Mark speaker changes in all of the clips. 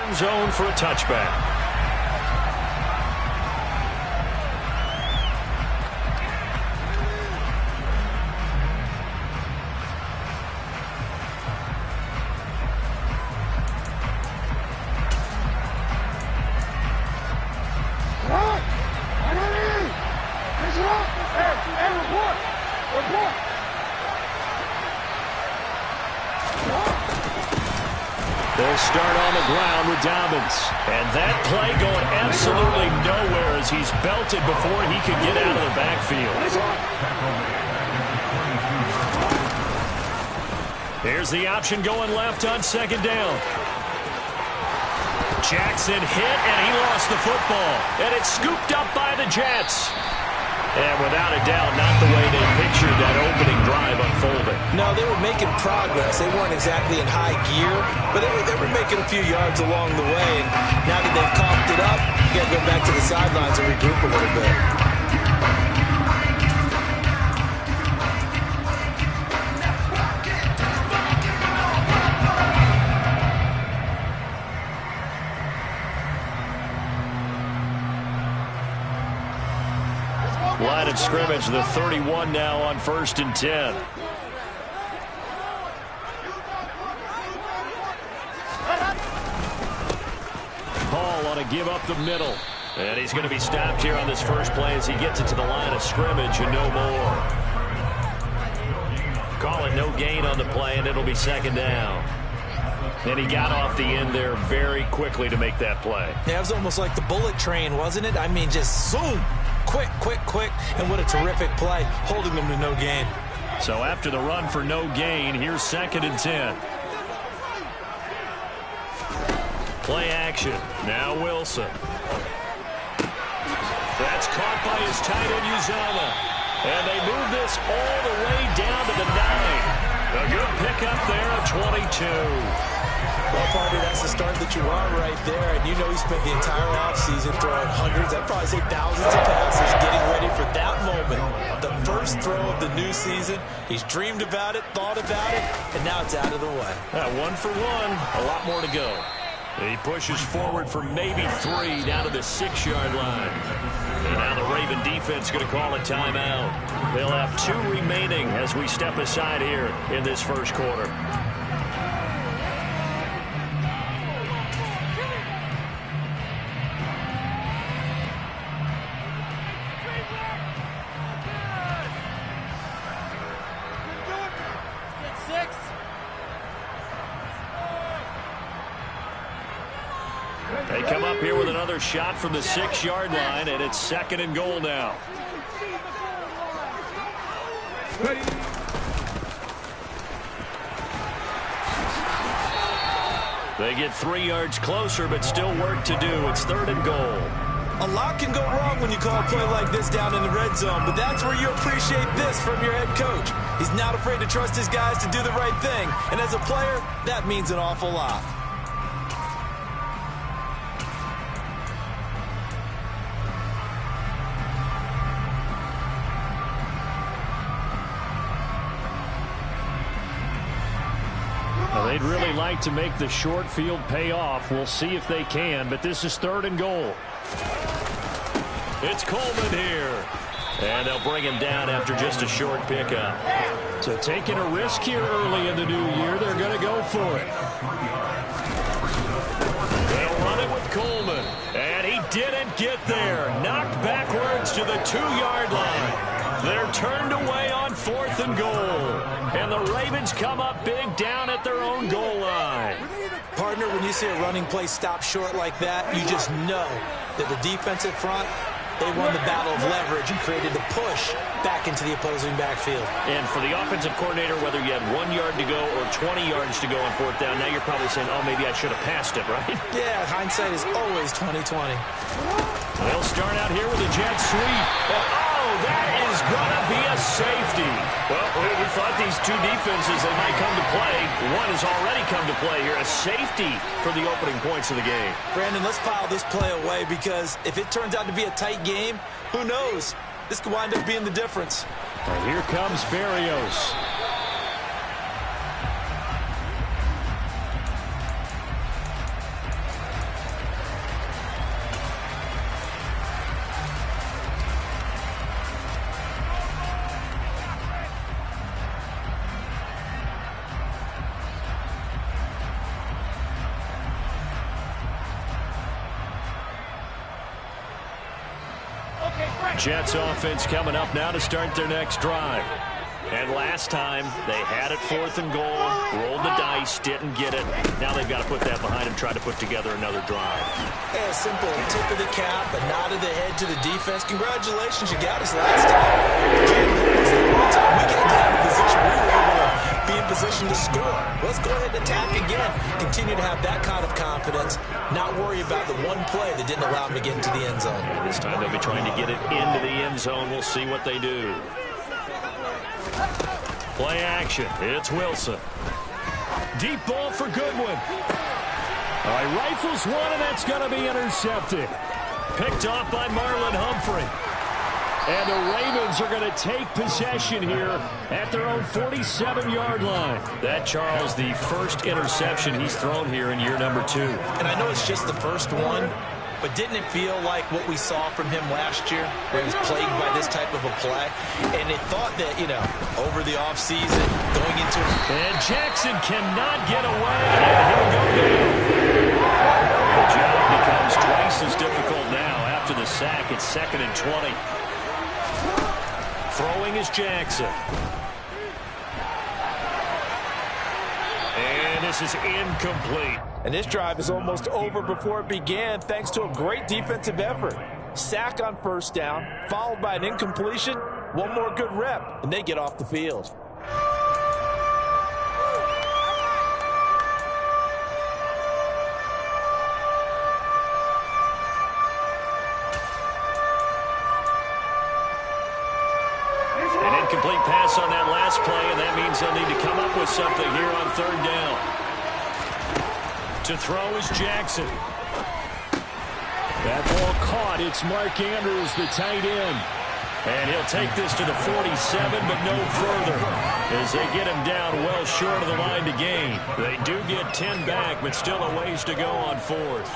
Speaker 1: end zone for a touchback. They'll start on the ground with Dobbins. And that play going absolutely nowhere as he's belted before he could get out of the backfield. Here's the option going left on second down. Jackson hit, and he lost the football. And it's scooped up by the Jets. And without a doubt, not the way they pictured that opening drive unfolding.
Speaker 2: No, they were making progress. They weren't exactly in high gear, but they were making a few yards along the way. And now that they've comped it up, you got to go back to the sidelines and regroup a little bit.
Speaker 1: Line of scrimmage, the 31 now on 1st and 10. Hall on a give up the middle. And he's going to be stopped here on this first play as he gets it to the line of scrimmage and no more. Call it no gain on the play, and it'll be second down. And he got off the end there very quickly to make that play.
Speaker 2: Yeah, it was almost like the bullet train, wasn't it? I mean, just zoom. Quick, quick, quick, and what a terrific play, holding them to no gain.
Speaker 1: So after the run for no gain, here's 2nd and 10. Play action. Now Wilson. That's caught by his tight end, Uzama. And they move this all the way down to the 9. A good pickup there of 22.
Speaker 2: Well, partner, that's the start that you want right there. And you know he spent the entire offseason throwing hundreds, I'd probably say thousands of passes, getting ready for that moment. The first throw of the new season. He's dreamed about it, thought about it, and now it's out of the way.
Speaker 1: 1 for 1, a lot more to go. He pushes forward for maybe 3 down to the 6-yard line. And now the Raven defense going to call a timeout. They'll have 2 remaining as we step aside here in this first quarter. They come up here with another shot from the 6-yard line, and it's 2nd and goal now. They get 3 yards closer, but still work to do. It's 3rd and goal.
Speaker 2: A lot can go wrong when you call a play like this down in the red zone, but that's where you appreciate this from your head coach. He's not afraid to trust his guys to do the right thing, and as a player, that means an awful lot.
Speaker 1: They'd really like to make the short field pay off. We'll see if they can, but this is 3rd and goal. It's Coleman here. And they'll bring him down after just a short pickup. So taking a risk here early in the new year, they're going to go for it. They'll run it with Coleman. And he didn't get there. Knocked backwards to the 2-yard line. They're turned away on 4th and goal. And the Ravens come up big down at their own goal line.
Speaker 2: Partner, when you see a running play stop short like that, you just know that the defensive front, they won the battle of leverage and created the push back into the opposing backfield.
Speaker 1: And for the offensive coordinator, whether you had 1 yard to go or 20 yards to go on 4th down, now you're probably saying, oh, maybe I should have passed it, right?
Speaker 2: Yeah, hindsight is always 20/20.
Speaker 1: They'll start out here with a jet sweep. Oh, that is going to be a safety. Well, we thought these 2 defenses, they might come to play. One has already come to play here. A safety for the opening points of the game.
Speaker 2: Brandon, let's file this play away because if it turns out to be a tight game, who knows? This could wind up being the difference.
Speaker 1: And here comes Berrios. Jets offense coming up now to start their next drive. And last time, they had it 4th and goal, rolled the dice, didn't get it. Now they've got to put that behind them, try to put together another drive.
Speaker 2: Yeah, simple tip of the cap, a nod of the head to the defense. Congratulations, you got us last time. Again, it's the one time we get to have a position we were able to be in position to score. Let's go ahead and attack again. Continue to have that kind of confidence, not worry about the one play that didn't allow them to get into the end zone.
Speaker 1: This time they'll be trying to get it into the end zone. We'll see what they do. Play action. It's Wilson. Deep ball for Goodwin. All right, rifles one, and that's going to be intercepted. Picked off by Marlon Humphrey. And the Ravens are going to take possession here at their own 47-yard line. That, Charles, the first interception he's thrown here in year number 2.
Speaker 2: And I know it's just the first one, but didn't it feel like what we saw from him last year, where he was plagued by this type of a play? And it thought that, you know, over the offseason, going into...
Speaker 1: And Jackson cannot get away. And he'll go down. The job becomes twice as difficult now after the sack. It's 2nd and 20. Throwing is Jackson. And this is incomplete.
Speaker 3: And this drive is almost over before it began, thanks to a great defensive effort. Sack on first down, followed by an incompletion. One more good rep, and they get off the field.
Speaker 1: An incomplete pass on that last play, and that means they'll need to come up with something here on 3rd down. To throw is Jackson. That ball caught. It's Mark Andrews, the tight end. And he'll take this to the 47, but no further, as they get him down well short of the line to gain. They do get 10 back, but still a ways to go on 4th.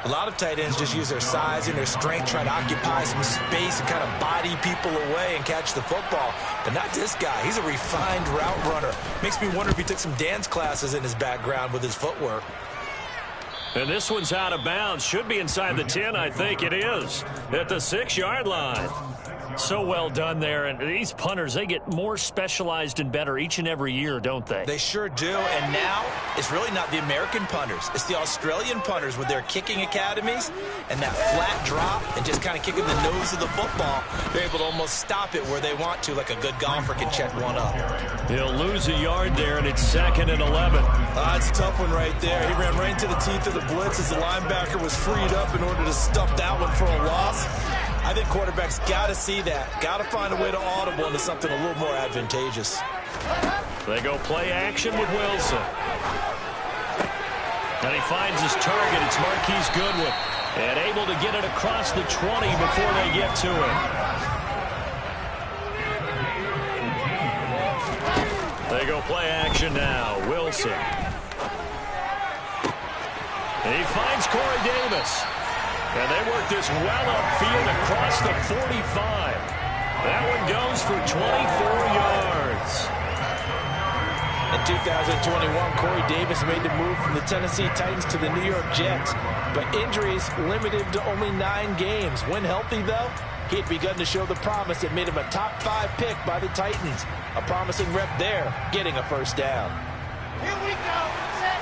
Speaker 2: A lot of tight ends just use their size and their strength, try to occupy some space and kind of body people away and catch the football. But not this guy. He's a refined route runner. Makes me wonder if he took some dance classes in his background with his footwork.
Speaker 1: And this one's out of bounds. Should be inside the 10, I think it is. At the 6-yard line. So well done there. And these punters, they get more specialized and better each and every year, don't they?
Speaker 2: They sure do. And now it's really not the American punters. It's the Australian punters with their kicking academies and that flat drop and just kind of kicking the nose of the football. They're able to almost stop it where they want to, like a good golfer can check one up.
Speaker 1: He'll lose a yard there, and it's 2nd and 11.
Speaker 2: It's a tough one right there. He ran right into the teeth of the blitz as the linebacker was freed up in order to stuff that one for a loss. I think quarterbacks got to see that. Got to find a way to audible into something a little more advantageous.
Speaker 1: They go play action with Wilson. And he finds his target. It's Marquise Goodwin. And able to get it across the 20 before they get to him. They go play action now. Wilson. And he finds Corey Davis. And they work this well upfield across the 45. That one goes for 24 yards.
Speaker 3: In 2021, Corey Davis made the move from the Tennessee Titans to the New York Jets. But injuries limited him to only 9 games. When healthy, though, he had begun to show the promise that made him a top 5 pick by the Titans. A promising rep there, getting a first down.
Speaker 4: Here we go. Set.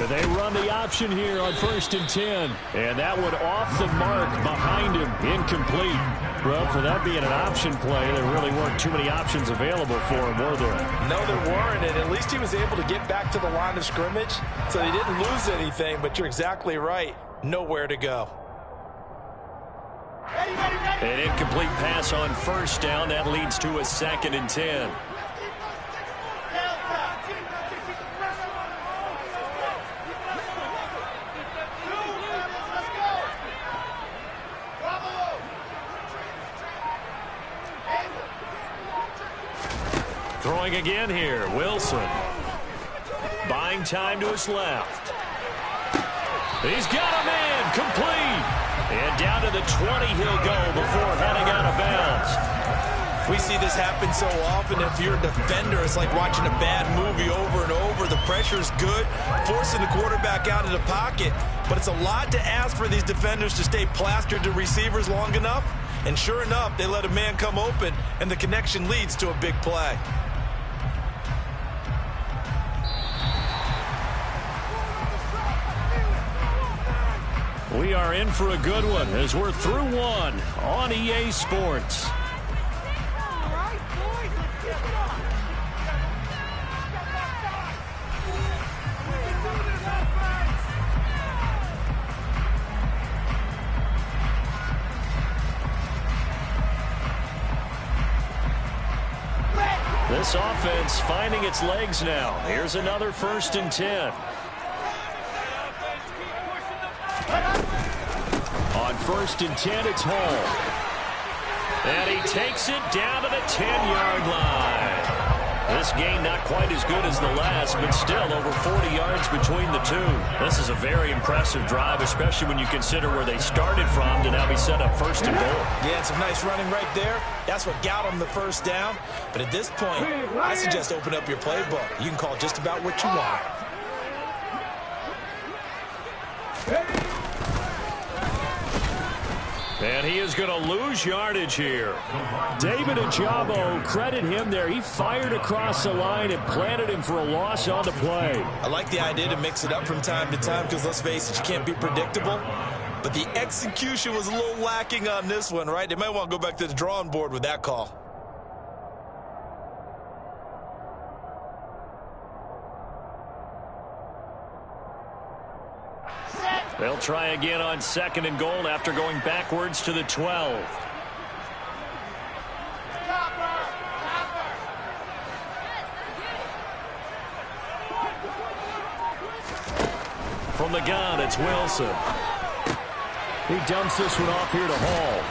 Speaker 1: They run the option here on 1st and 10. And that one off the mark behind him. Incomplete. Well, for that being an option play, there really weren't too many options available for him, were there?
Speaker 3: No, there weren't, and at least he was able to get back to the line of scrimmage, so he didn't lose anything, but you're exactly right. Nowhere to go.
Speaker 1: An incomplete pass on 1st down. That leads to a 2nd and 10. Throwing again here, Wilson. Buying time to his left. He's got a man, complete. And down to the 20 he'll go before heading out of bounds.
Speaker 2: We see this happen so often. If you're a defender, it's like watching a bad movie over and over. The pressure's good, forcing the quarterback out of the pocket. But it's a lot to ask for these defenders to stay plastered to receivers long enough. And sure enough, they let a man come open, and the connection leads to a big play.
Speaker 1: We are in for a good one as we're through one on EA Sports. This offense finding its legs now. Here's another 1st and 10. On 1st and 10, it's Hall. And he takes it down to the 10-yard line. This game not quite as good as the last, but still over 40 yards between the two. This is a very impressive drive, especially when you consider where they started from to now be set up 1st and goal.
Speaker 2: Yeah, some nice running right there. That's what got them the 1st down. But at this point, I suggest open up your playbook. You can call just about what you want.
Speaker 1: And he is going to lose yardage here. David Ajabo, credit him there. He fired across the line and planted him for a loss on the play.
Speaker 2: I like the idea to mix it up from time to time because, let's face it, you can't be predictable. But the execution was a little lacking on this one, right? They might want to go back to the drawing board with that call.
Speaker 1: They'll try again on 2nd and goal after going backwards to the 12. From the gun, it's Wilson. He dumps this one off here to Hall.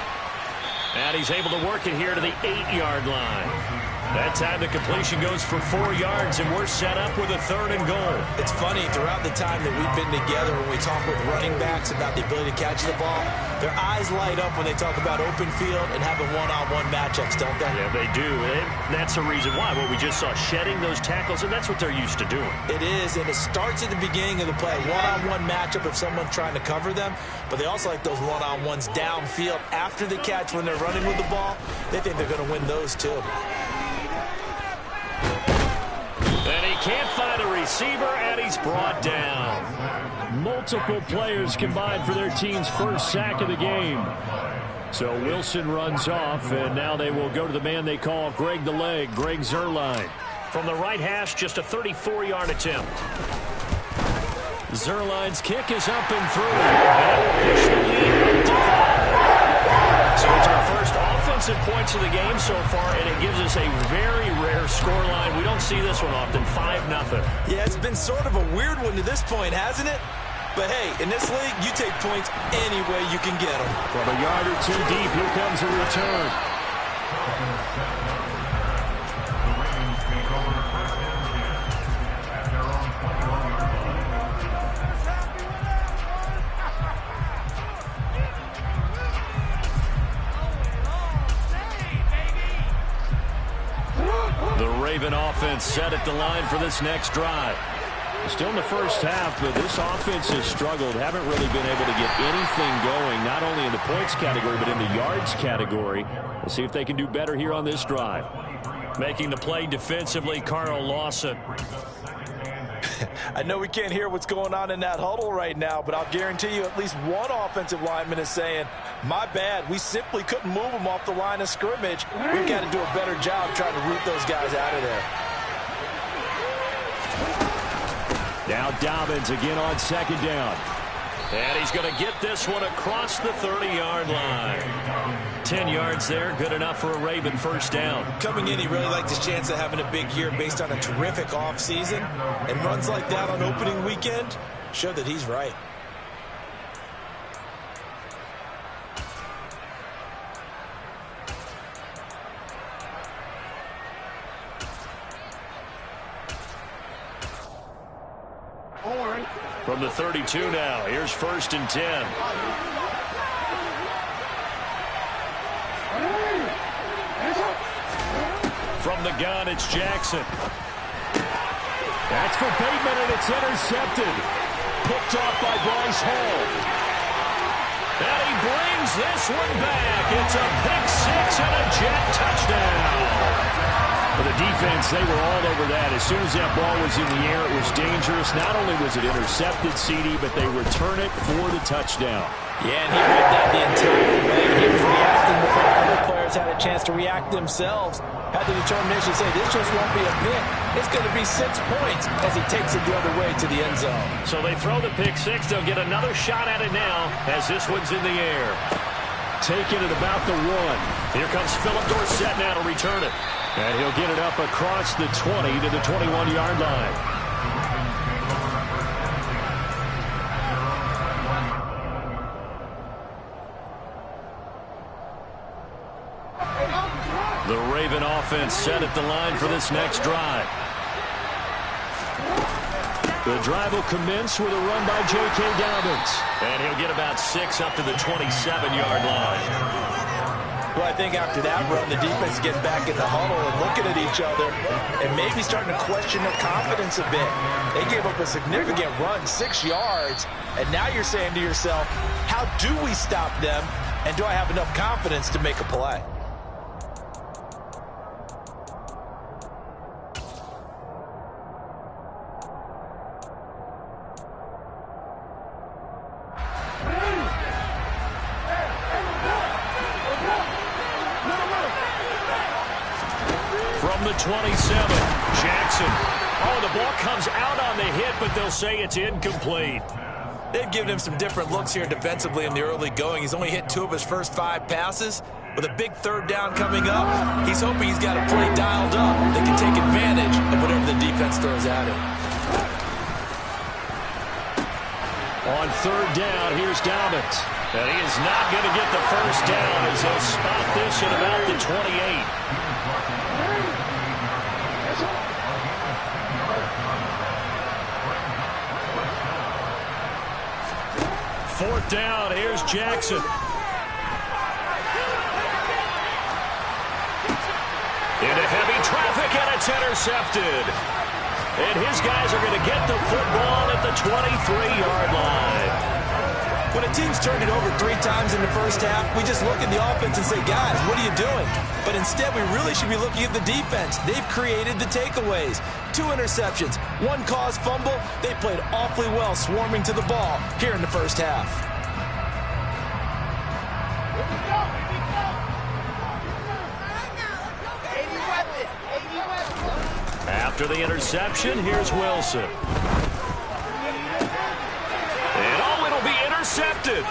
Speaker 1: And he's able to work it here to the 8-yard line. That time the completion goes for 4 yards, and we're set up with a 3rd and goal.
Speaker 2: It's funny, throughout the time that we've been together, when we talk with running backs about the ability to catch the ball, their eyes light up when they talk about open field and having one-on-one matchups, don't they?
Speaker 1: Yeah, they do. And that's the reason why. What we just saw, shedding those tackles, and that's what they're used to doing.
Speaker 2: It is, and it starts at the beginning of the play. One-on-one matchup if someone's trying to cover them, but they also like those one-on-ones downfield after the catch when they're running with the ball. They think they're going to win those, too.
Speaker 1: And he can't find a receiver, and he's brought down. Multiple players combined for their team's 1st sack of the game. So Wilson runs off, and now they will go to the man they call Greg the Leg, Greg Zuerlein. From the right hash, just a 34-yard attempt. Zuerlein's kick is up and through. And will push the lead to 5. So it's our first offensive points of the game so far, and it gives us a very rare scoreline. We don't see this one often, 5-0.
Speaker 2: Yeah, it's been sort of a weird one to this point, hasn't it? But hey, in this league, you take points any way you can get them.
Speaker 1: From a yard or two deep, here comes a return. The Raven offense set at the line for this next drive. Still in the 1st half, but this offense has struggled. Haven't really been able to get anything going, not only in the points category, but in the yards category. We'll see if they can do better here on this drive. Making the play defensively, Carl Lawson.
Speaker 3: I know we can't hear what's going on in that huddle right now, but I'll guarantee you at least one offensive lineman is saying, my bad, we simply couldn't move them off the line of scrimmage. We've got to do a better job trying to root those guys out of there.
Speaker 1: Now Dobbins again on 2nd down. And he's going to get this one across the 30-yard line. 10 yards there, good enough for a Raven 1st down.
Speaker 2: Coming in, he really liked his chance of having a big year based on a terrific offseason. And runs like that on opening weekend show that he's right.
Speaker 1: From the 32 now, here's 1st and 10. the gun, it's Jackson. That's for Bateman, and it's intercepted. Picked off by Bryce Hall. And he brings this one back. It's a pick six and a Jet touchdown. For the defense, they were all over that. As soon as that ball was in the air, it was dangerous. Not only was it intercepted, CD, but they return it for the touchdown.
Speaker 3: Yeah, and he read that the entire way. He was reacting before other players had a chance to react themselves. Had the determination to say, this just won't be a pick. It's going to be 6 points as he takes it the other way to the end zone.
Speaker 1: So they throw the pick six. They'll get another shot at it now as this one's in the air. Taking it about the 1. Here comes Philip Dorsett now to return it. And he'll get it up across the 20 to the 21-yard line. The Raven offense set at the line for this next drive. The drive will commence with a run by J.K. Dobbins. And he'll get about 6 up to the 27-yard line.
Speaker 3: Well, I think after that run, the defense is getting back in the huddle and looking at each other and maybe starting to question their confidence a bit. They gave up a significant run, 6 yards, and now you're saying to yourself, how do we stop them, and do I have enough confidence to make a play?
Speaker 1: From the 27, Jackson. Oh, the ball comes out on the hit, but they'll say it's incomplete.
Speaker 2: They've given him some different looks here defensively in the early going. He's only hit 2 of his first 5 passes. With a big 3rd down coming up, he's hoping he's got a play dialed up that can take advantage of whatever the defense throws at him.
Speaker 1: On 3rd down, here's Dobbins. And he is not going to get the first down as they'll spot this at about the 28. 4th down, here's Jackson. Into heavy traffic, and it's intercepted. And his guys are going to get the football at the 23-yard line.
Speaker 2: When a team's turned it over 3 times in the first half, we just look at the offense and say, guys, what are you doing? But instead, we really should be looking at the defense. They've created the takeaways. 2 interceptions, 1 caused fumble. They played awfully well swarming to the ball here in the first half.
Speaker 1: After the interception, here's Wilson. And oh, it'll be intercepted.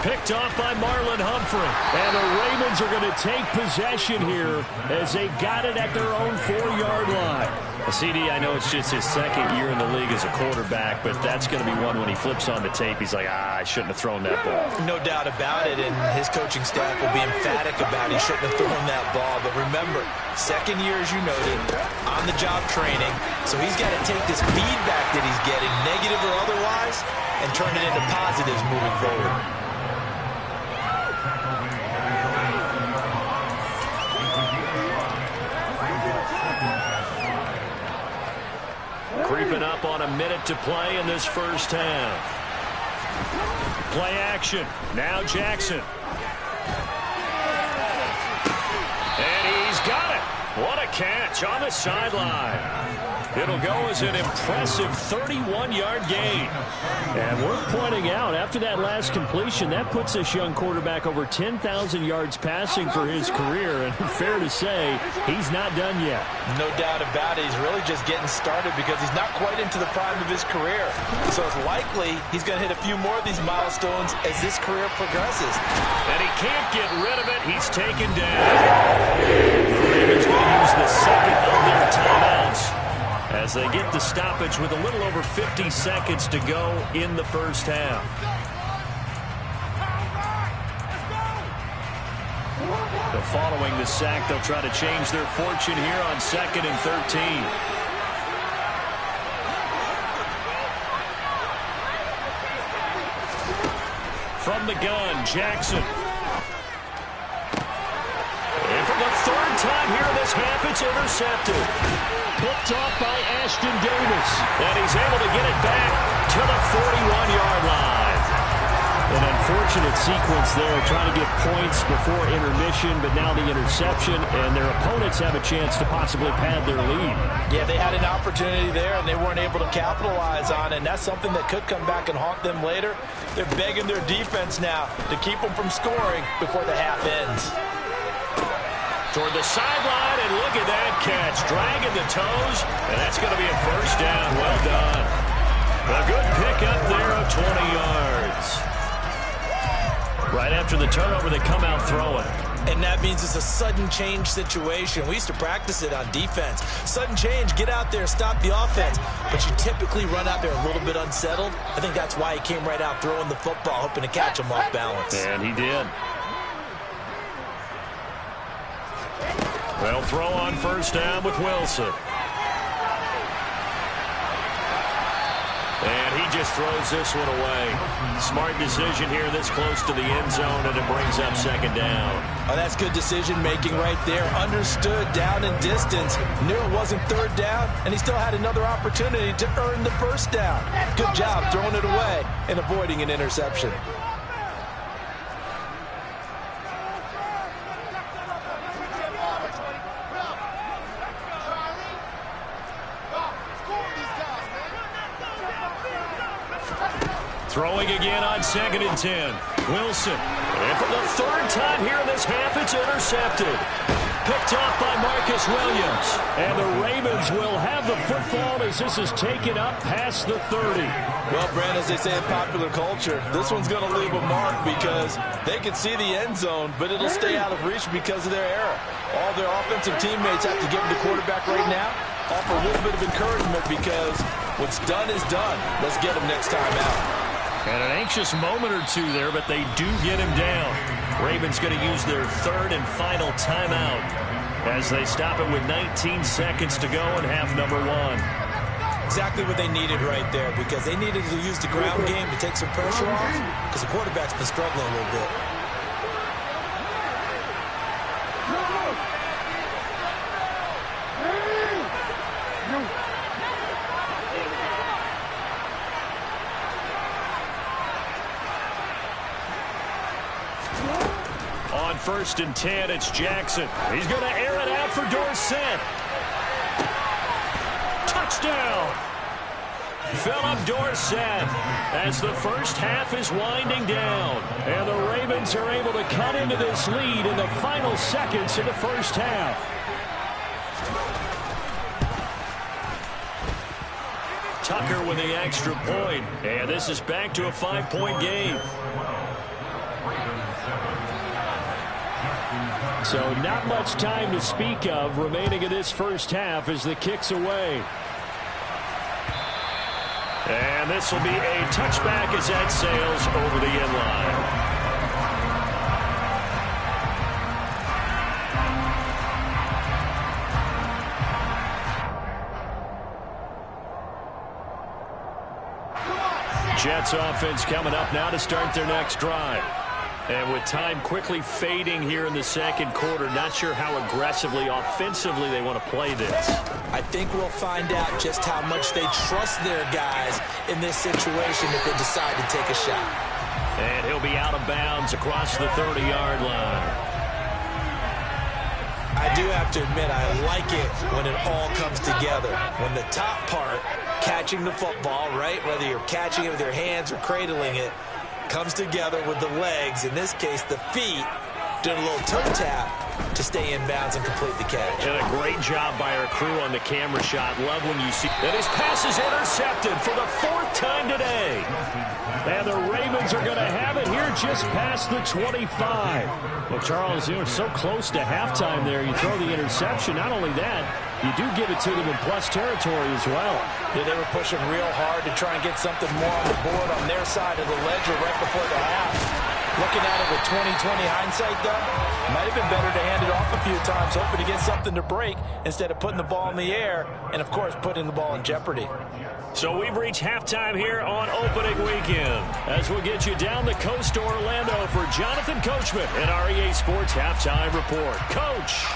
Speaker 1: Picked off by Marlon Humphrey. And the Ravens are going to take possession here as they've got it at their own 4-yard line. CD, I know it's just his 2nd year in the league as a quarterback, but that's going to be one when he flips on the tape, he's like, I shouldn't have thrown that ball.
Speaker 2: No doubt about it, and his coaching staff will be emphatic about he shouldn't have thrown that ball. But remember, 2nd year, as you noted, on-the-job training, so he's got to take this feedback that he's getting, negative or otherwise, and turn it into positives moving forward.
Speaker 1: Creeping up on a minute to play in this first half. Play action. Now Jackson. And he's got it. What a catch on the sideline. It'll go as an impressive 31-yard gain. And worth pointing out, after that last completion, that puts this young quarterback over 10,000 yards passing for his career. And fair to say, he's not done yet.
Speaker 3: No doubt about it. He's really just getting started because he's not quite into the prime of his career. So it's likely he's going to hit a few more of these milestones as this career progresses.
Speaker 1: And he can't get rid of it. He's taken down. The Ravens will use the 2nd of their timeouts as they get the stoppage with a little over 50 seconds to go in the first half. So following the sack, they'll try to change their fortune here on 2nd and 13. From the gun, Jackson. And from the 3rd time here in this half. It's intercepted.
Speaker 5: Picked off by Ashton Davis.
Speaker 1: And he's able to get it back to the 41-yard line.
Speaker 5: An unfortunate sequence there, trying to get points before intermission, but now the interception, and their opponents have a chance to possibly pad their lead.
Speaker 3: Yeah, they had an opportunity there, and they weren't able to capitalize on it, and that's something that could come back and haunt them later. They're begging their defense now to keep them from scoring before the half ends.
Speaker 1: Toward the sideline, and look at that catch. Dragging the toes, and that's going to be a first down. Well done. A good pickup there of 20 yards. Right after the turnover, they come out throwing.
Speaker 2: And that means it's a sudden change situation. We used to practice it on defense. Sudden change, get out there, stop the offense. But you typically run out there a little bit unsettled. I think that's why he came right out throwing the football, hoping to catch him off balance.
Speaker 1: And he did. They'll throw on first down with Wilson. And he just throws this one away. Smart decision here this close to the end zone, and it brings up second down.
Speaker 2: Oh, that's good decision-making right there. Understood down and distance. Knew it wasn't third down, and he still had another opportunity to earn the first down. Good job throwing it away and avoiding an interception.
Speaker 1: Throwing again on 2nd and 10. Wilson. And for the third time here in this half, it's intercepted. Picked off by Marcus Williams. And the Ravens will have the football as this is taken up past the 30.
Speaker 2: Well, Brand, as they say in popular culture, this one's going to leave a mark because they can see the end zone, but it'll stay out of reach because of their error. All their offensive teammates have to give the quarterback right now, offer a little bit of encouragement because what's done is done. Let's get him next time out.
Speaker 1: And an anxious moment or two there, but they do get him down. Ravens going to use their third and final timeout as they stop it with 19 seconds to go in half number one.
Speaker 2: Exactly what they needed right there because they needed to use the ground game to take some pressure off because the quarterback's been struggling a little bit.
Speaker 1: On 1st and 10, it's Jackson. He's going to air it out for Dorsett. Touchdown! Philip Dorsett as the first half is winding down. And the Ravens are able to cut into this lead in the final seconds of the first half. Tucker with the extra point. And this is back to a 5-point game.
Speaker 5: So not much time to speak of remaining in this first half as the kick's away.
Speaker 1: And this will be a touchback as that sails over the end line. Jets offense coming up now to start their next drive. And with time quickly fading here in the second quarter, not sure how aggressively, offensively they want to play this.
Speaker 2: I think we'll find out just how much they trust their guys in this situation if they decide to take a shot.
Speaker 1: And he'll be out of bounds across the 30-yard line.
Speaker 2: I do have to admit, I like it when it all comes together. When the top part, catching the football, right, whether you're catching it with your hands or cradling it, comes together with the legs, in this case the feet, doing a little toe tap to stay in bounds and complete the catch.
Speaker 1: And a great job by our crew on the camera shot. Love when you see that his pass is intercepted for the 4th time today. And the Ravens are going to have it here just past the 25.
Speaker 5: Well, Charles, you were so close to halftime there. You throw the interception. Not only that, you do give it to them in plus territory as well.
Speaker 3: Yeah, they were pushing real hard to try and get something more on the board on their side of the ledger right before the half. Looking at it with 20/20 hindsight, though, might have been better to hand it off a few times, hoping to get something to break instead of putting the ball in the air and, of course, putting the ball in jeopardy.
Speaker 1: So we've reached halftime here on opening weekend. As we'll get you down the coast to Orlando for Jonathan Coachman and our EA Sports Halftime Report. Coach.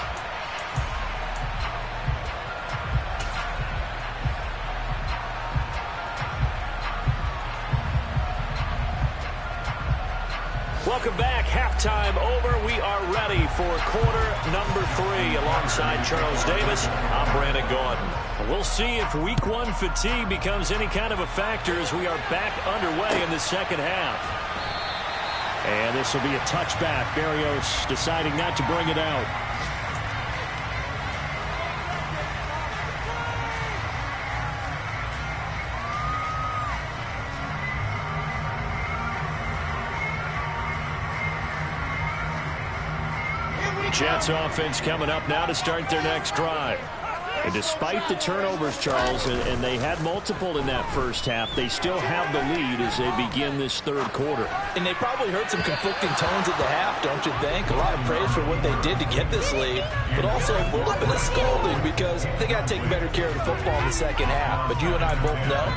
Speaker 1: Welcome back. Halftime over. We are ready for quarter number 3. Alongside Charles Davis, I'm Brandon Gaudin. We'll see if week 1 fatigue becomes any kind of a factor as we are back underway in the second half. And this will be a touchback. Barrios deciding not to bring it out. Jets offense coming up now to start their next drive. And despite the turnovers, Charles, and they had multiple in that first half, they still have the lead as they begin this third quarter.
Speaker 3: And they probably heard some conflicting tones at the half, don't you think? A lot of praise for what they did to get this lead, but also a little bit of scolding because they got to take better care of the football in the second half. But you and I both know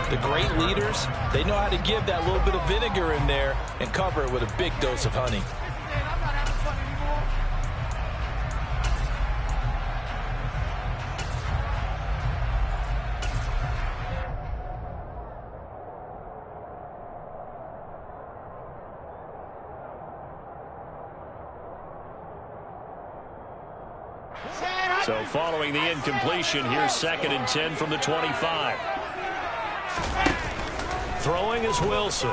Speaker 3: the great leaders, they know how to give that little bit of vinegar in there and cover it with a big dose of honey.
Speaker 1: So following the incompletion, here's 2nd and 10 from the 25. Throwing is Wilson.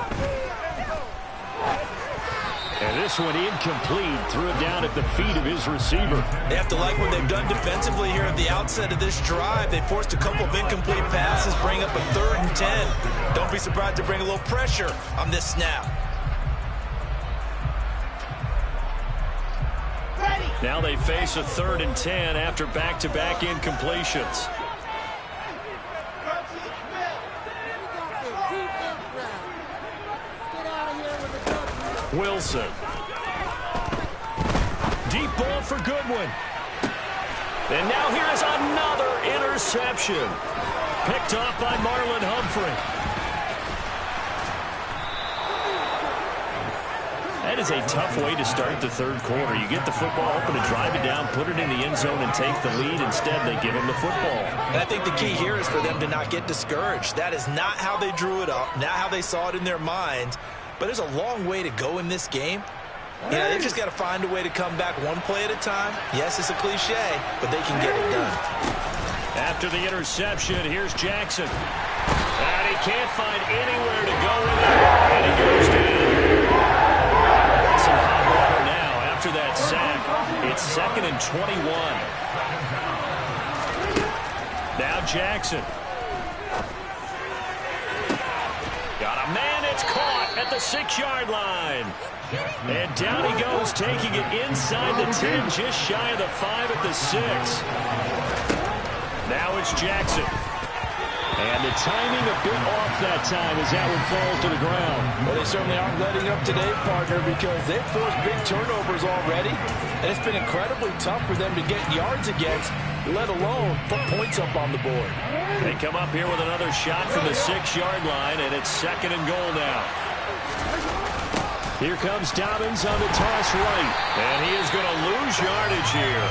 Speaker 1: And this one incomplete. Threw it down at the feet of his receiver.
Speaker 2: They have to like what they've done defensively here at the outset of this drive. They forced a couple of incomplete passes, bring up a 3rd and 10. Don't be surprised to bring a little pressure on this snap.
Speaker 1: Now they face a 3rd and 10 after back-to-back incompletions. Wilson. Deep ball for Goodwin. And now here is another interception. Picked off by Marlon Humphrey. That is a tough way to start the third quarter. You get the football open and drive it down, put it in the end zone, and take the lead. Instead, they give them the football.
Speaker 2: And I think the key here is for them to not get discouraged. That is not how they drew it up, not how they saw it in their minds. But there's a long way to go in this game. You know, they've just got to find a way to come back one play at a time. Yes, it's a cliche, but they can get it done.
Speaker 1: After the interception, here's Jackson. And he can't find anywhere to go with it. And he goes down. Some hot water now after that sack. It's 2nd and 21. Now Jackson. Got a man. It's caught at the 6-yard line. And down he goes, taking it inside the 10, just shy of the 5 at the 6. Now it's Jackson. And the timing a bit off that time as that one falls to the ground.
Speaker 3: Well, they certainly aren't letting up today, partner, because they've forced big turnovers already. And it's been incredibly tough for them to get yards against, let alone put points up on the board.
Speaker 1: They come up here with another shot from the 6-yard line, and it's 2nd and goal now. Here comes Dobbins on the toss right. And he is going to lose yardage here.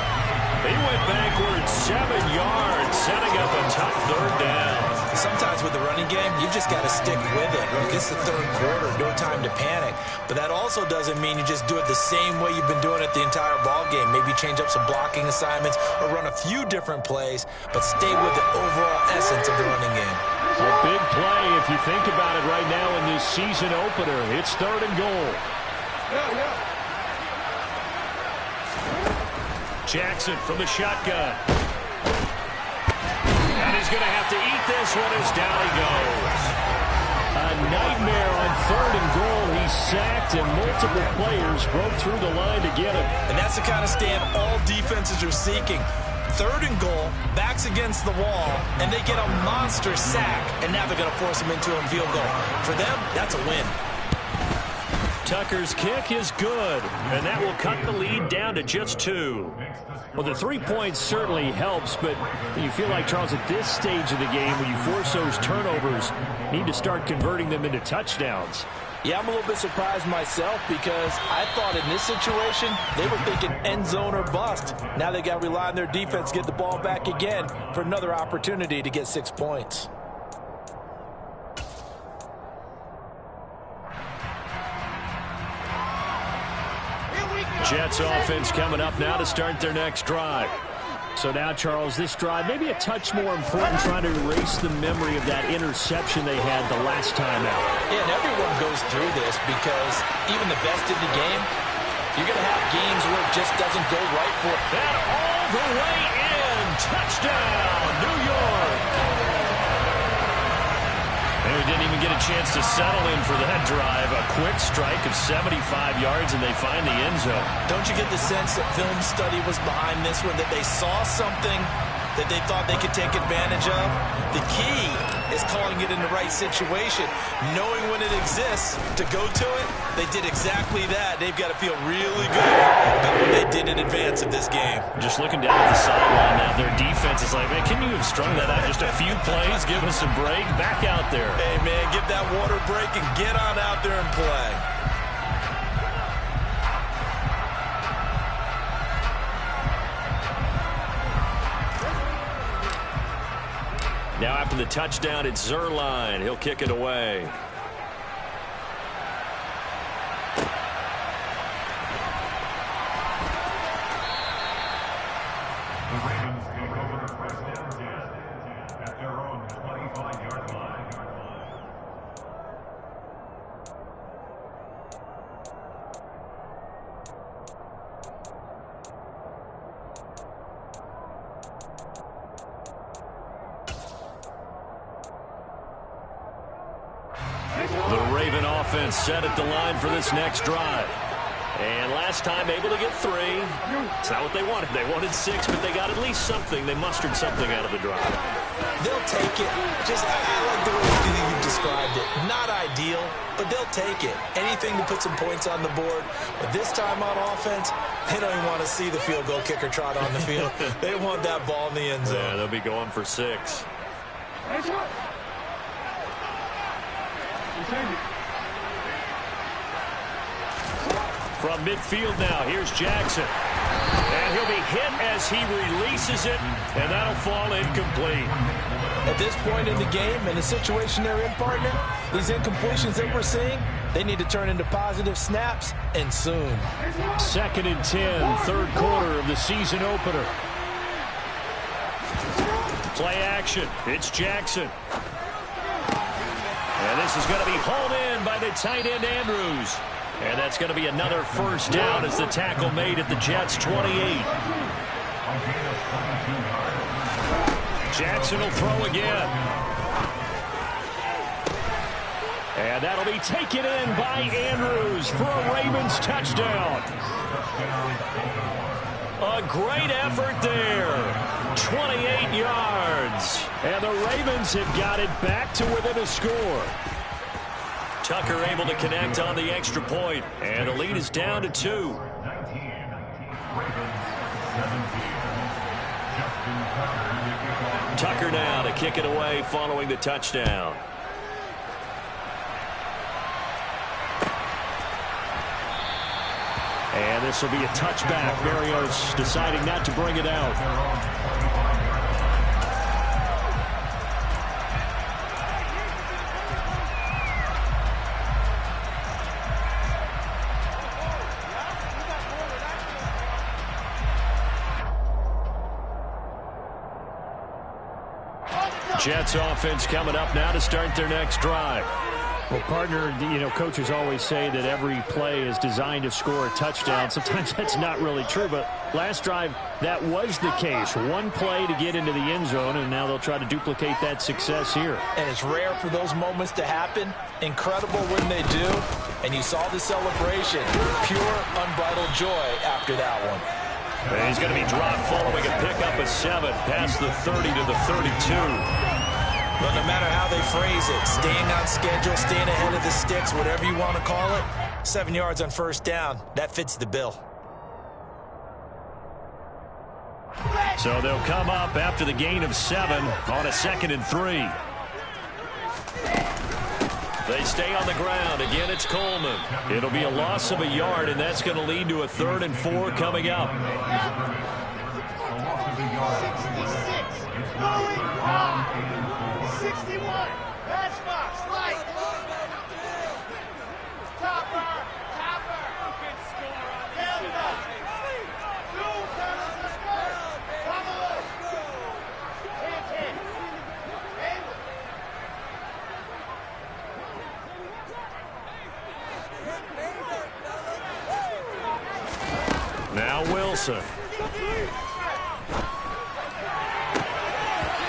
Speaker 1: He went backwards 7 yards, setting up a tough 3rd down.
Speaker 2: Sometimes with the running game, you've just got to stick with it. Look, it's the third quarter, no time to panic. But that also doesn't mean you just do it the same way you've been doing it the entire ball game. Maybe change up some blocking assignments or run a few different plays, but stay with the overall essence of the running game.
Speaker 1: A big play if you think about it right now in this season opener. It's 3rd and goal. Jackson from the shotgun. And he's going to have to eat this one as down he goes. A nightmare on 3rd and goal. He's sacked and multiple players broke through the line to get him.
Speaker 2: And that's the kind of stand all defenses are seeking. 3rd and goal, backs against the wall, and they get a monster sack. And now they're going to force him into a field goal. For them, that's a win.
Speaker 1: Tucker's kick is good, and that will cut the lead down to just 2. Well, the 3 points certainly helps, but you feel like, Charles, at this stage of the game, when you force those turnovers, you need to start converting them into touchdowns.
Speaker 3: Yeah, I'm a little bit surprised myself because I thought in this situation, they were thinking end zone or bust. Now they got to rely on their defense to get the ball back again for another opportunity to get 6 points.
Speaker 5: Jets offense coming up now to start their next drive. So now, Charles, this drive maybe a touch more important, trying to erase the memory of that interception they had the last time out.
Speaker 3: Yeah, and everyone goes through this because even the best in the game, you're going to have games where it just doesn't go right for it.
Speaker 1: And all the way in. Touchdown, New York. And we didn't even get a chance to settle in for that drive. A quick strike of 75 yards, and they find the end zone.
Speaker 2: Don't you get the sense that film study was behind this one, that they saw something that they thought they could take advantage of? The key is calling it in the right situation, knowing when it exists to go to it. They did exactly that. They've got to feel really good about what they did in advance of this game.
Speaker 1: Just looking down at the sideline now, their defense is like, man, can you have strung that out just a few plays? Give us a break. Back out there.
Speaker 2: Hey, man, give that water break and get on out there and play.
Speaker 1: Now after the touchdown, it's Zerline. He'll kick it away.
Speaker 6: The Ravens take over the first down at their own 25-yard line.
Speaker 1: The Raven offense set at the line for this next drive. And last time able to get 3. It's not what they wanted. They wanted 6, but they got at least something. They mustered something out of the drive.
Speaker 2: They'll take it. I like the way you described it. Not ideal, but they'll take it. Anything to put some points on the board. But this time on offense, they don't even want to see the field goal kicker trot on the field. They want that ball in the end zone.
Speaker 1: Yeah, they'll be going for 6. From midfield now, here's Jackson. And he'll be hit as he releases it, and that'll fall incomplete.
Speaker 3: At this point in the game, and the situation they're in, partner, these incompletions that we're seeing, they need to turn into positive snaps, and soon.
Speaker 5: 2nd and 10, third quarter of the season opener.
Speaker 1: Play action. It's Jackson. And this is going to be hauled in by the tight end, Andrews. And that's going to be another first down as the tackle made at the Jets' 28. Jackson will throw again. And that'll be taken in by Andrews for a Ravens touchdown. A great effort there. 28 yards.
Speaker 5: And the Ravens have got it back to within a score.
Speaker 1: Tucker able to connect on the extra point, and the lead is down to 2. Tucker now to kick it away following the touchdown.
Speaker 5: And this will be a touchback. Berrios deciding not to bring it out.
Speaker 1: Jets offense coming up now to start their next drive.
Speaker 5: Well, partner, coaches always say that every play is designed to score a touchdown. Sometimes that's not really true, but last drive, that was the case. One play to get into the end zone, and now they'll try to duplicate that success here.
Speaker 3: And it's rare for those moments to happen. Incredible when they do. And you saw the celebration. Pure, unbridled joy after that one.
Speaker 1: And he's going to be dropped following a pickup of 7 past the 30 to the 32.
Speaker 2: But no matter how they phrase it, staying on schedule, staying ahead of the sticks, whatever you want to call it, 7 yards on first down, that fits the bill.
Speaker 1: So they'll come up after the gain of 7 on a 2nd and 3. They stay on the ground. Again, it's Coleman. It'll be a loss of a yard, and that's going to lead to a 3rd and 4 coming up.
Speaker 4: 61. Pass box. Light. Topper. You can score on this.
Speaker 1: Wilson.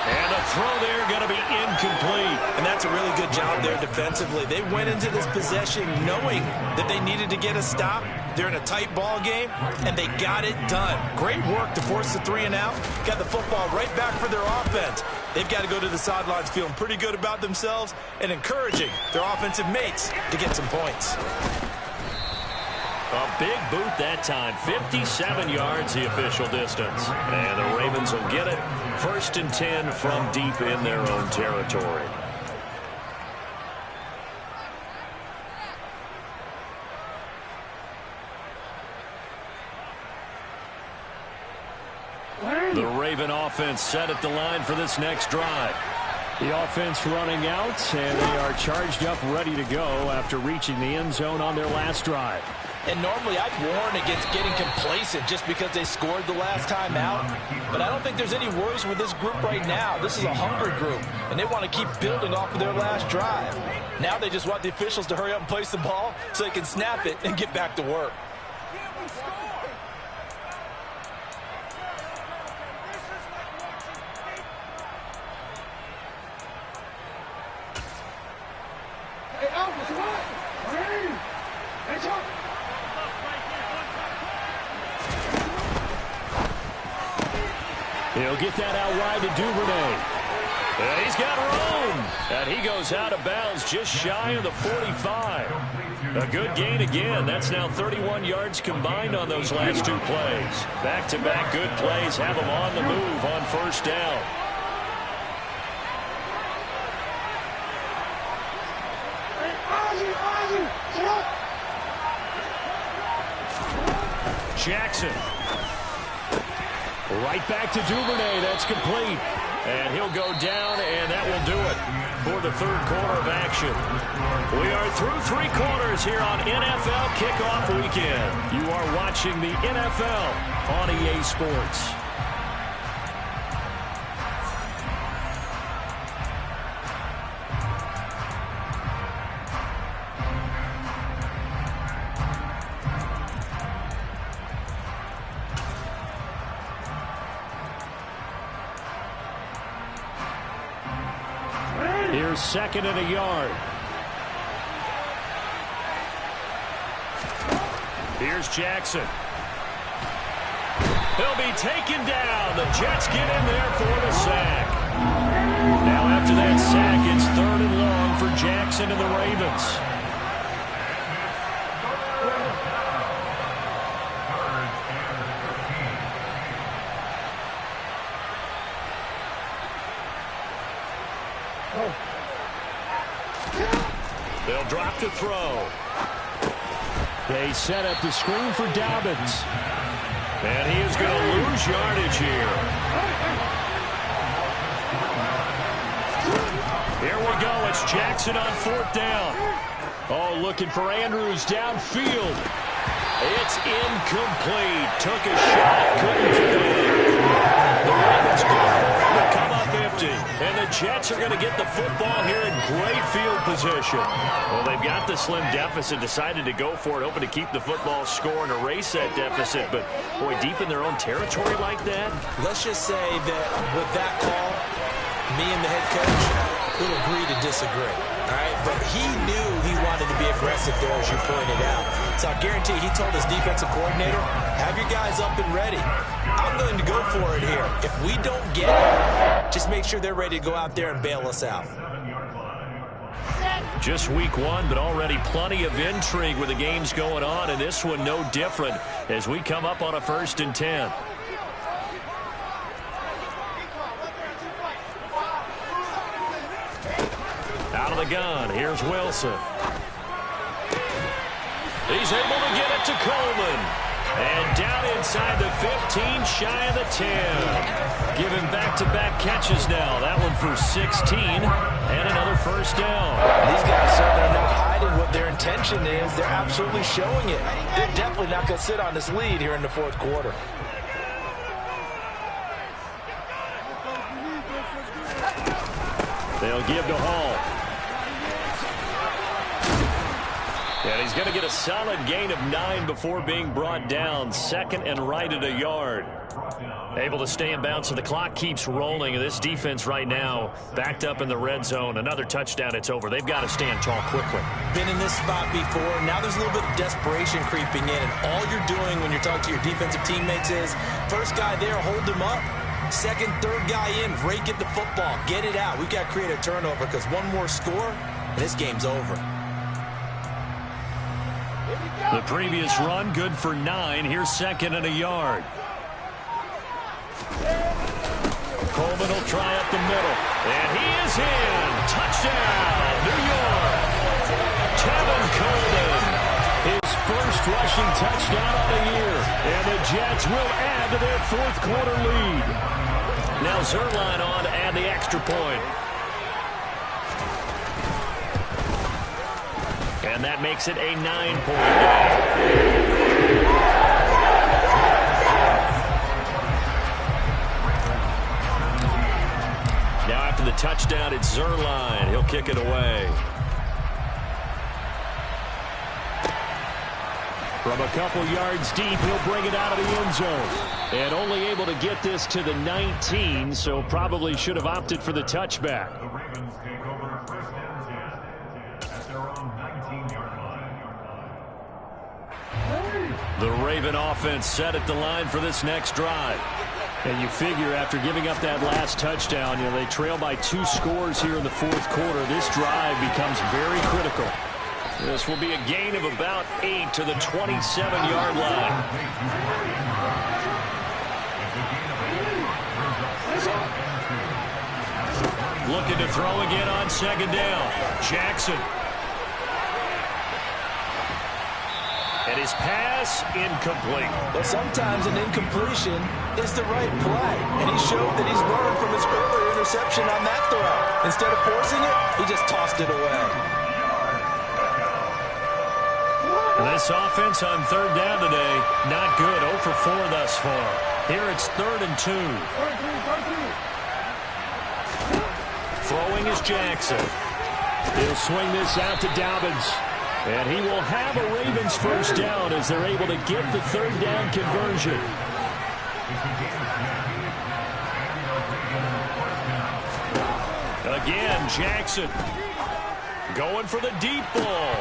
Speaker 1: And a throw there going to be incomplete.
Speaker 2: And that's a really good job there defensively. They went into this possession knowing that they needed to get a stop. They're in a tight ball game, and they got it done. Great work to force the 3 and out. Got the football right back for their offense. They've got to go to the sidelines feeling pretty good about themselves and encouraging their offensive mates to get some points.
Speaker 1: A big boot that time. 57 yards the official distance. And the Ravens will get it. 1st and 10 from deep in their own territory. The Raven offense set at the line for this next drive.
Speaker 5: The offense running out, and they are charged up, ready to go after reaching the end zone on their last drive.
Speaker 3: And normally I'd warn against getting complacent just because they scored the last time out. But I don't think there's any worries with this group right now. This is a hungry group, and they want to keep building off of their last drive. Now they just want the officials to hurry up and place the ball so they can snap it and get back to work.
Speaker 5: He'll get that out wide to Duvernay.
Speaker 1: And he's got room. And he goes out of bounds just shy of the 45. A good gain again. That's now 31 yards combined on those last 2 plays. Back-to-back good plays have them on the move on 1st down.
Speaker 5: Jackson. Right back to Duvernay. That's complete.
Speaker 1: And he'll go down, and that will do it for the 3rd quarter of action. We are through 3 quarters here on NFL Kickoff Weekend.
Speaker 5: You are watching the NFL on EA Sports. Here's 2nd and a yard.
Speaker 1: Here's Jackson. He'll be taken down. The Jets get in there for the sack. Now after that sack, it's 3rd and long for Jackson and the Ravens. They'll drop to throw.
Speaker 5: They set up the screen for Dobbins.
Speaker 1: And he is going to lose yardage here. Here we go. It's Jackson on 4th down.
Speaker 5: Oh, looking for Andrews downfield.
Speaker 1: It's incomplete. Took a shot. Couldn't do it. The Ravens go for it to come up empty. And the Jets are going to get the football here in great field position. Well, they've got the slim deficit, decided to go for it, hoping to keep the football score and erase that deficit. But, boy, deep in their own territory like that.
Speaker 2: Let's just say that with that call, me and the head coach will agree to disagree. All right, but he knew he wanted to be aggressive there, as you pointed out. So I guarantee he told his defensive coordinator, have your guys up and ready. I'm going to go for it here. If we don't get it, just make sure they're ready to go out there and bail us out.
Speaker 1: Just week 1, but already plenty of intrigue with the games going on, and this one no different as we come up on a 1st and 10. Out of the gun, here's Wilson. He's able to get it to Coleman. And down inside the 15, shy of the 10. Giving back-to-back catches now. That one for 16, and another 1st down.
Speaker 3: These guys certainly are not hiding what their intention is. They're absolutely showing it. They're definitely not going to sit on this lead here in the 4th quarter.
Speaker 5: They'll give to Hall.
Speaker 1: And he's going to get a solid gain of 9 before being brought down. 2nd and right at a yard. Able to stay in bounds, so the clock keeps rolling. This defense right now backed up in the red zone. Another touchdown, it's over. They've got to stand tall quickly.
Speaker 2: Been in this spot before. Now there's a little bit of desperation creeping in. And all you're doing when you're talking to your defensive teammates is, first guy there, hold him up. Second, third guy in, rake at the football. Get it out. We've got to create a turnover because one more score, and this game's over.
Speaker 1: The previous run, good for 9. Here's 2nd and a yard. Coleman will try up the middle. And he is in. Touchdown, New York. Tevin Coleman. His first rushing touchdown of the year. And the Jets will add to their 4th quarter lead. Now Zerline on to add the extra point. And that makes it a 9-point game. Now after the touchdown, it's Zerline. He'll kick it away.
Speaker 5: From a couple yards deep, he'll bring it out of the end zone. And only able to get this to the 19, so probably should have opted for the touchback.
Speaker 6: The Ravens take over 1st and 10 at their own 19-yard line.
Speaker 1: The Raven offense set at the line for this next drive.
Speaker 5: And you figure after giving up that last touchdown, they trail by 2 scores here in the 4th quarter. This drive becomes very critical.
Speaker 1: This will be a gain of about 8 to the 27-yard line. Looking to throw again on 2nd down. Jackson. And his pass incomplete.
Speaker 3: But sometimes an incompletion is the right play. And he showed that he's learned from his earlier interception on that throw. Instead of forcing it, he just tossed it away.
Speaker 1: This offense on 3rd down today, not good. 0 for 4 thus far. Here it's 3rd and 2. Throwing is Jackson.
Speaker 5: He'll swing this out to Dobbins. And he will have a Ravens first down as they're able to get the 3rd down conversion.
Speaker 1: Again, Jackson going for the deep ball.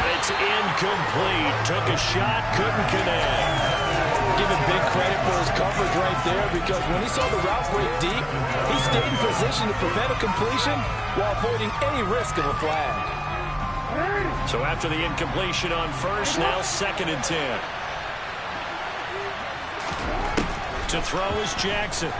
Speaker 1: And it's incomplete. Took a shot, couldn't connect.
Speaker 3: Give him big credit for his coverage right there, because when he saw the route break deep, he stayed in position to prevent a completion while avoiding any risk of a flag.
Speaker 1: So after the incompletion on 1st, now 2nd and 10. To throw is Jackson.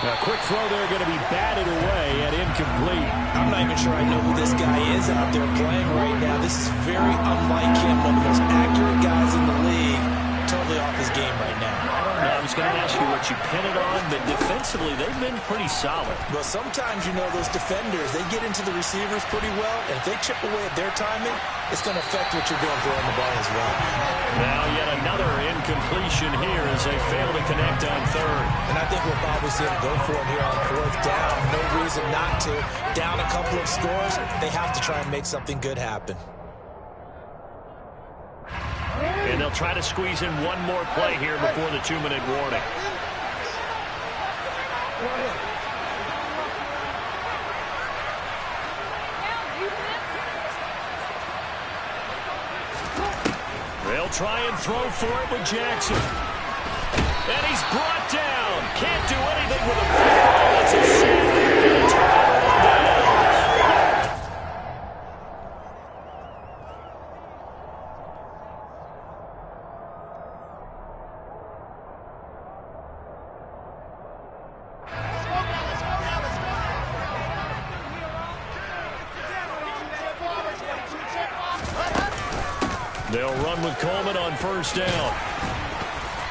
Speaker 5: A quick throw there, going to be batted away and incomplete.
Speaker 2: I'm not even sure I know who this guy is out there playing right now. This is very unlike him, one of the most accurate guys in the league. Totally off his game right now.
Speaker 1: I was going to ask you what you pin it on, but defensively, they've been pretty solid.
Speaker 2: Well, sometimes, those defenders, they get into the receivers pretty well, and if they chip away at their timing, it's going to affect what you're doing throwing the ball as well.
Speaker 1: Now yet another incompletion here as they fail to connect on 3rd.
Speaker 2: And I think we'll probably see them go for it here on 4th down. No reason not to. Down a couple of scores, they have to try and make something good happen.
Speaker 1: And they'll try to squeeze in one more play here before the 2-minute warning. They'll try and throw for it with Jackson. And he's brought down. Can't do anything with a football. It's a sack. And a turnover on downs. They'll run with Coleman on 1st down.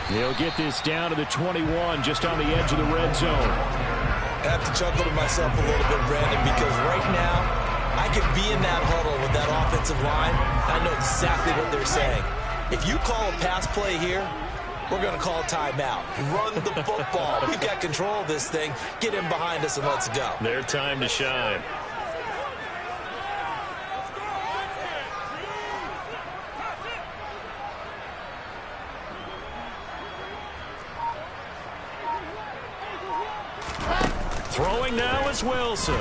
Speaker 5: He'll get this down to the 21, just on the edge of the red zone.
Speaker 2: I have to chuckle to myself a little bit, Brandon, because right now, I could be in that huddle with that offensive line. I know exactly what they're saying. If you call a pass play here, we're going to call a timeout. Run the football. We've got control of this thing. Get in behind us and let's go.
Speaker 1: Their time to shine.
Speaker 5: Throwing now is Wilson.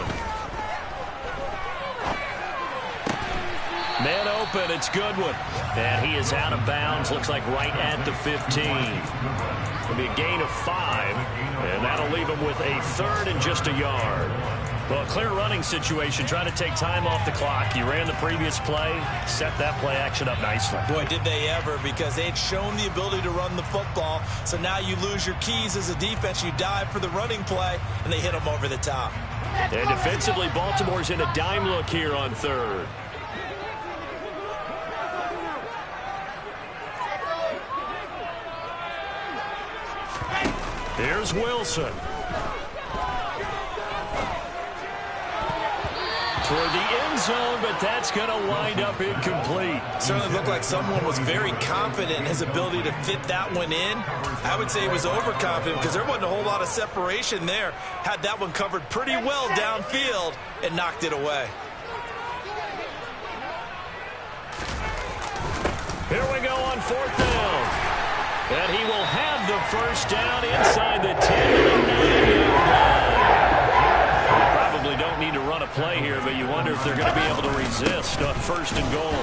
Speaker 5: Man open, it's Goodwin. And he is out of bounds, looks like right at the 15. It'll be a gain of 5, and that'll leave him with a third and just a yard. Well, clear running situation, trying to take time off the clock. You ran the previous play, set that play action up nicely.
Speaker 2: Boy, did they ever, because they had shown the ability to run the football. So now you lose your keys as a defense. You dive for the running play, and they hit them over the top.
Speaker 5: And defensively, Baltimore's in a dime look here on third. Here's Wilson. Toward the end zone, but that's going to wind up incomplete.
Speaker 2: Certainly looked like someone was very confident in his ability to fit that one in. I would say he was overconfident because there wasn't a whole lot of separation there. Had that one covered pretty well downfield and knocked it away.
Speaker 5: Here we go on 4th down. And he will have the first down inside the 10 to the 9-yard line. Probably don't need to run a play here, but you wonder if they're going to be able to resist on 1st and goal.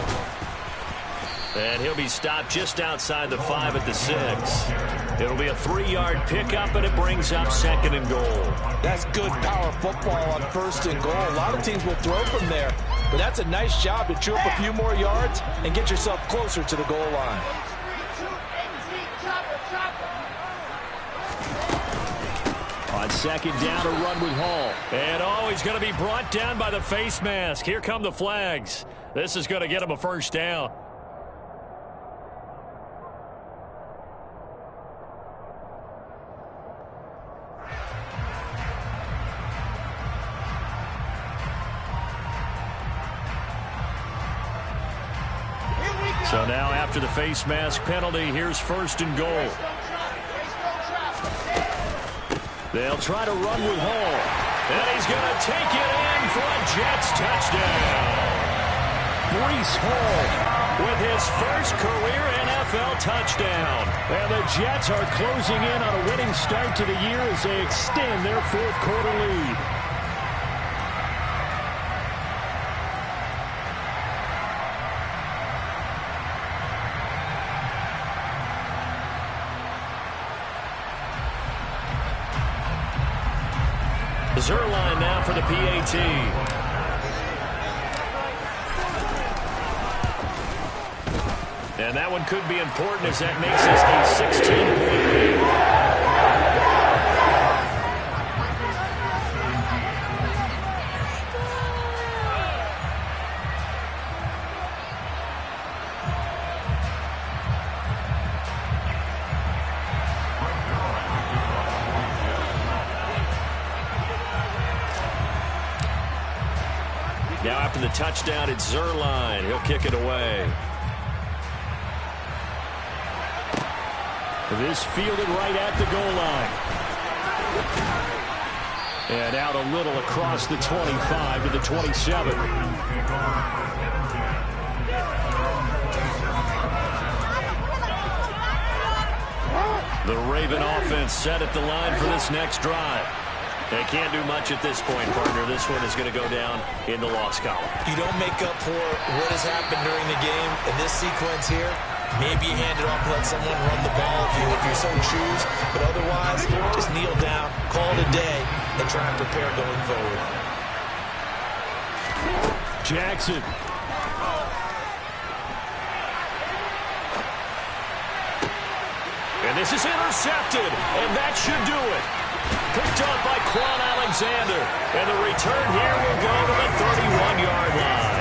Speaker 5: And he'll be stopped just outside the 5 at the 6. It'll be a 3-yard pickup, and it brings up 2nd and goal.
Speaker 3: That's good power football on 1st and goal. A lot of teams will throw from there, but that's a nice job to chew up a few more yards and get yourself closer to the goal line.
Speaker 5: On 2nd down, a run with Hall. And he's going to be brought down by the face mask. Here come the flags. This is going to get him a first down. So now after the face mask penalty, here's 1st and goal. They'll try to run with Hall. And he's going to take it in for a Jets touchdown. Breece Hall with his first career NFL touchdown. And the Jets are closing in on a winning start to the year as they extend their 4th quarter lead. Zerline now for the PAT. And that one could be important as that makes this a 16-point lead. Now after the touchdown, it's Zerline. He'll kick it away. This fielded right at the goal line. And out a little across the 25 to the 27. The Raven offense set at the line for this next drive. They can't do much at this point, partner. This one is going to go down in the loss column.
Speaker 2: You don't make up for what has happened during the game in this sequence here. Maybe you hand it off and let someone run the ball if you so choose. But otherwise, just kneel down, call it a day, and try and prepare going forward.
Speaker 5: Jackson. And this is intercepted, and that should do it. Picked up by Quan Alexander. And the return here will go to the 31-yard line.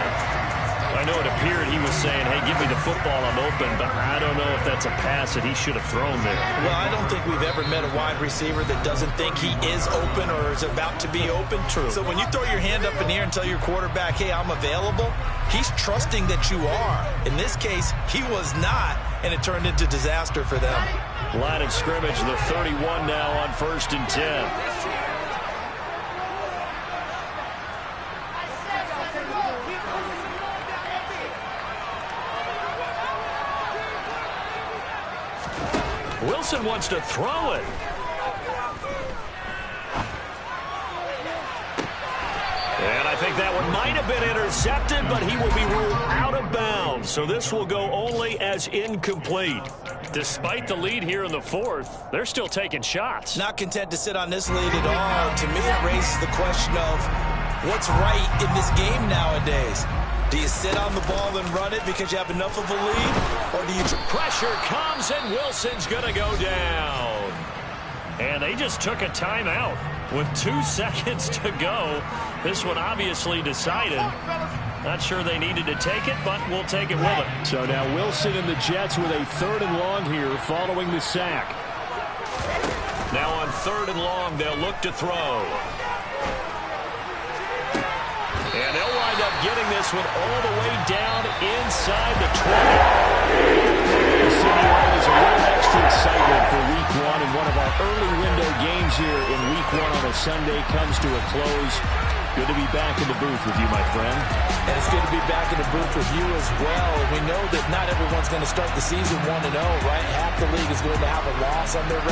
Speaker 5: I know it appeared he was saying, hey, give me the football, I'm open, but I don't know if that's a pass that he should have thrown there.
Speaker 2: Well, I don't think we've ever met a wide receiver that doesn't think he is open or is about to be open.
Speaker 5: True.
Speaker 2: So when you throw your hand up in the air and tell your quarterback, hey, I'm available, he's trusting that you are. In this case, he was not, and it turned into disaster for them.
Speaker 5: Line of scrimmage, the 31 now on 1st and 10. Wilson wants to throw it.
Speaker 1: I think that one might have been intercepted, but he will be ruled out of bounds. So this will go only as incomplete.
Speaker 5: Despite the lead here in the fourth, they're still taking shots.
Speaker 2: Not content to sit on this lead at all. To me, it raises the question of what's right in this game nowadays. Do you sit on the ball and run it because you have enough of a lead? Or do you...
Speaker 1: Pressure comes, and Wilson's going to go down.
Speaker 5: And they just took a timeout with 2 seconds to go. This one obviously decided. Not sure they needed to take it, but we'll take it with them. So now Wilson and the Jets with a 3rd and long here following the sack.
Speaker 1: Now on 3rd and long, they'll look to throw. And they'll wind up getting this one all the way down inside the 20. The city is a little extra excitement for Week 1, and one of our early window games here in Week 1 on a Sunday comes to a close. Good to be back in the booth with you, my friend.
Speaker 3: And it's good to be back in the booth with you as well. We know that not everyone's going to start the season 1-0, right? Half the league is going to have a loss on their record.